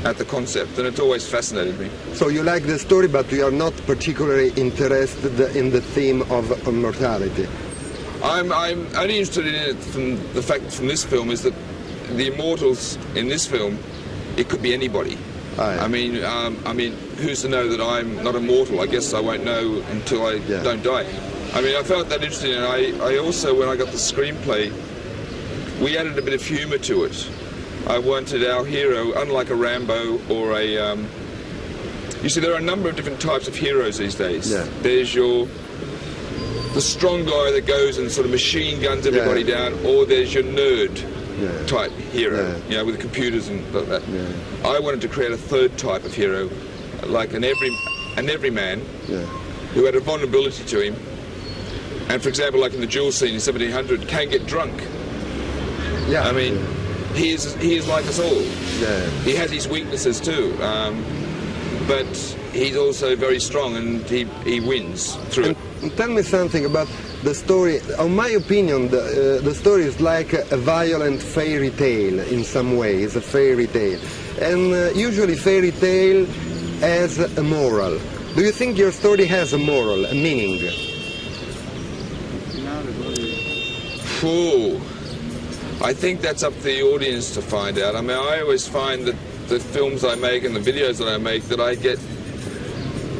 at the concept, and it's always fascinated me. So you like the story, but you are not particularly interested in the theme of immortality. I'm only interested in it from the fact from this film is that the immortals in this film, it could be anybody. I mean, who's to know that I'm not immortal? I guess I won't know until I don't die. I mean, I felt that interesting, and I also, when I got the screenplay, we added a bit of humour to it. I wanted our hero, unlike a Rambo or a... you see, there are a number of different types of heroes these days. Yeah. There's the strong guy that goes and sort of machine guns everybody down, or there's your nerd type hero, you know, with computers and like that. I wanted to create a third type of hero, like an everyman who had a vulnerability to him, and for example, like in the duel scene in 1700, can get drunk. I mean, he is like us all. He has his weaknesses too, but he's also very strong, and he wins through it. Tell me something about the story. In my opinion, the story is like a violent fairy tale in some way. It's a fairy tale. And usually fairy tale has a moral. Do you think your story has a moral, a meaning? Ooh, I think that's up to the audience to find out. I mean, I always find that the films I make and the videos that I make, that I get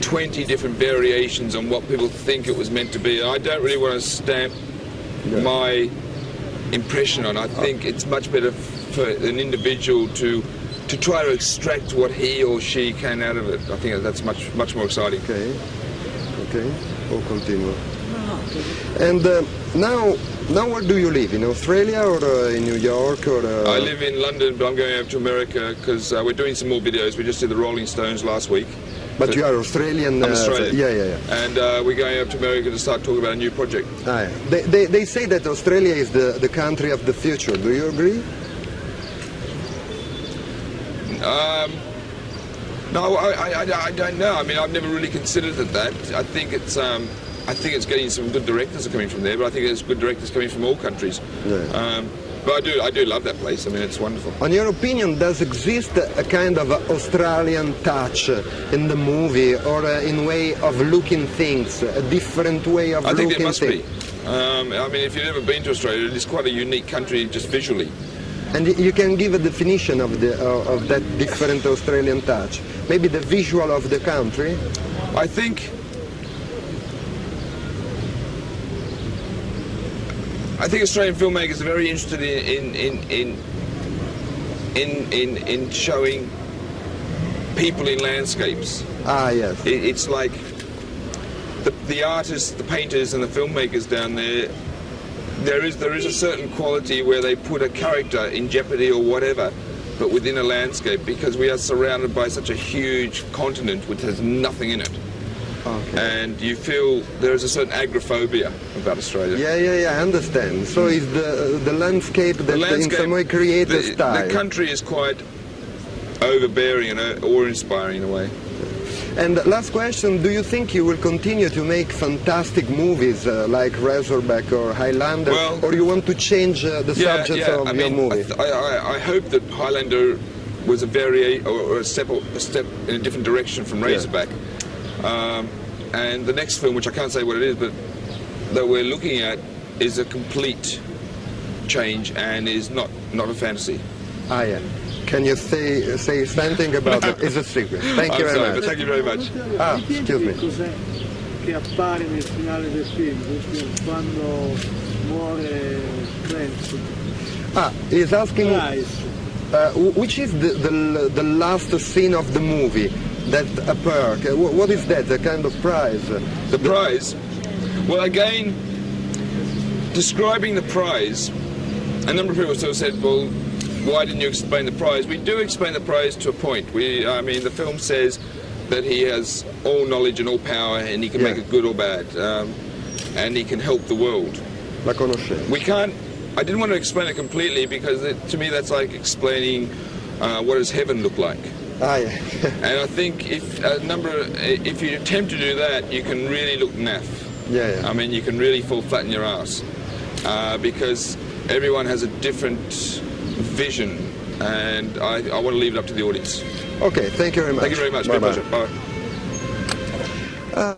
20 different variations on what people think it was meant to be. I don't really want to stamp my impression on it. I think it's much better for an individual to try to extract what he or she can out of it. I think that's much more exciting. Okay, we'll continue. And now where do you live? In Australia or in New York? Or I live in London, but I'm going over to America because we're doing some more videos. We just did the Rolling Stones last week. But you are Australian? I'm Australian. Yeah. And we're going up to America to start talking about a new project. They say that Australia is the country of the future. Do you agree? No, I don't know. I mean, I've never really considered that. I think it's getting some good directors are coming from there, but I think there's good directors coming from all countries. But I do love that place. I mean, it's wonderful. On your opinion, does exist a kind of Australian touch in the movie, or in way of looking things, a different way of looking things? I think there must be. I mean, if you've never been to Australia, it's quite a unique country just visually. And you can give a definition of that different Australian touch. Maybe the visual of the country. I think Australian filmmakers are very interested in showing people in landscapes. Yes. It's like the artists, the painters, and the filmmakers down there. There is a certain quality where they put a character in jeopardy or whatever, but within a landscape, because we are surrounded by such a huge continent which has nothing in it. And you feel there is a certain agoraphobia about Australia. Yeah, I understand. So it's the landscape that in some way creates a style. The country is quite overbearing and awe-inspiring in a way. And last question, do you think you will continue to make fantastic movies like Razorback or Highlander, or you want to change the subject of your movie? I hope that Highlander was a step in a different direction from Razorback. And the next film, which I can't say what it is, but that we're looking at, is a complete change and is not a fantasy. Can you say something about it? It's a secret. Thank you very much. But thank you very much. Excuse me. Cos'è che appare nel finale del film, quando muore Clancy? He's asking which is the last scene of the movie that appeared. What is that, a kind of prize? The prize? Well, again, describing the prize, a number of people sort of said, well, why didn't you explain the prize? We do explain the prize to a point. I mean, the film says that he has all knowledge and all power, and he can make it good or bad, and he can help the world. La conoscenza. We can't. I didn't want to explain it completely because to me that's like explaining what does heaven look like. And I think if you attempt to do that, you can really look naff. I mean, you can really fall flat in your ass because everyone has a different vision and I want to leave it up to the audience. Okay, thank you very much. Thank you very much. Bye-bye. Bye. Pleasure. Bye.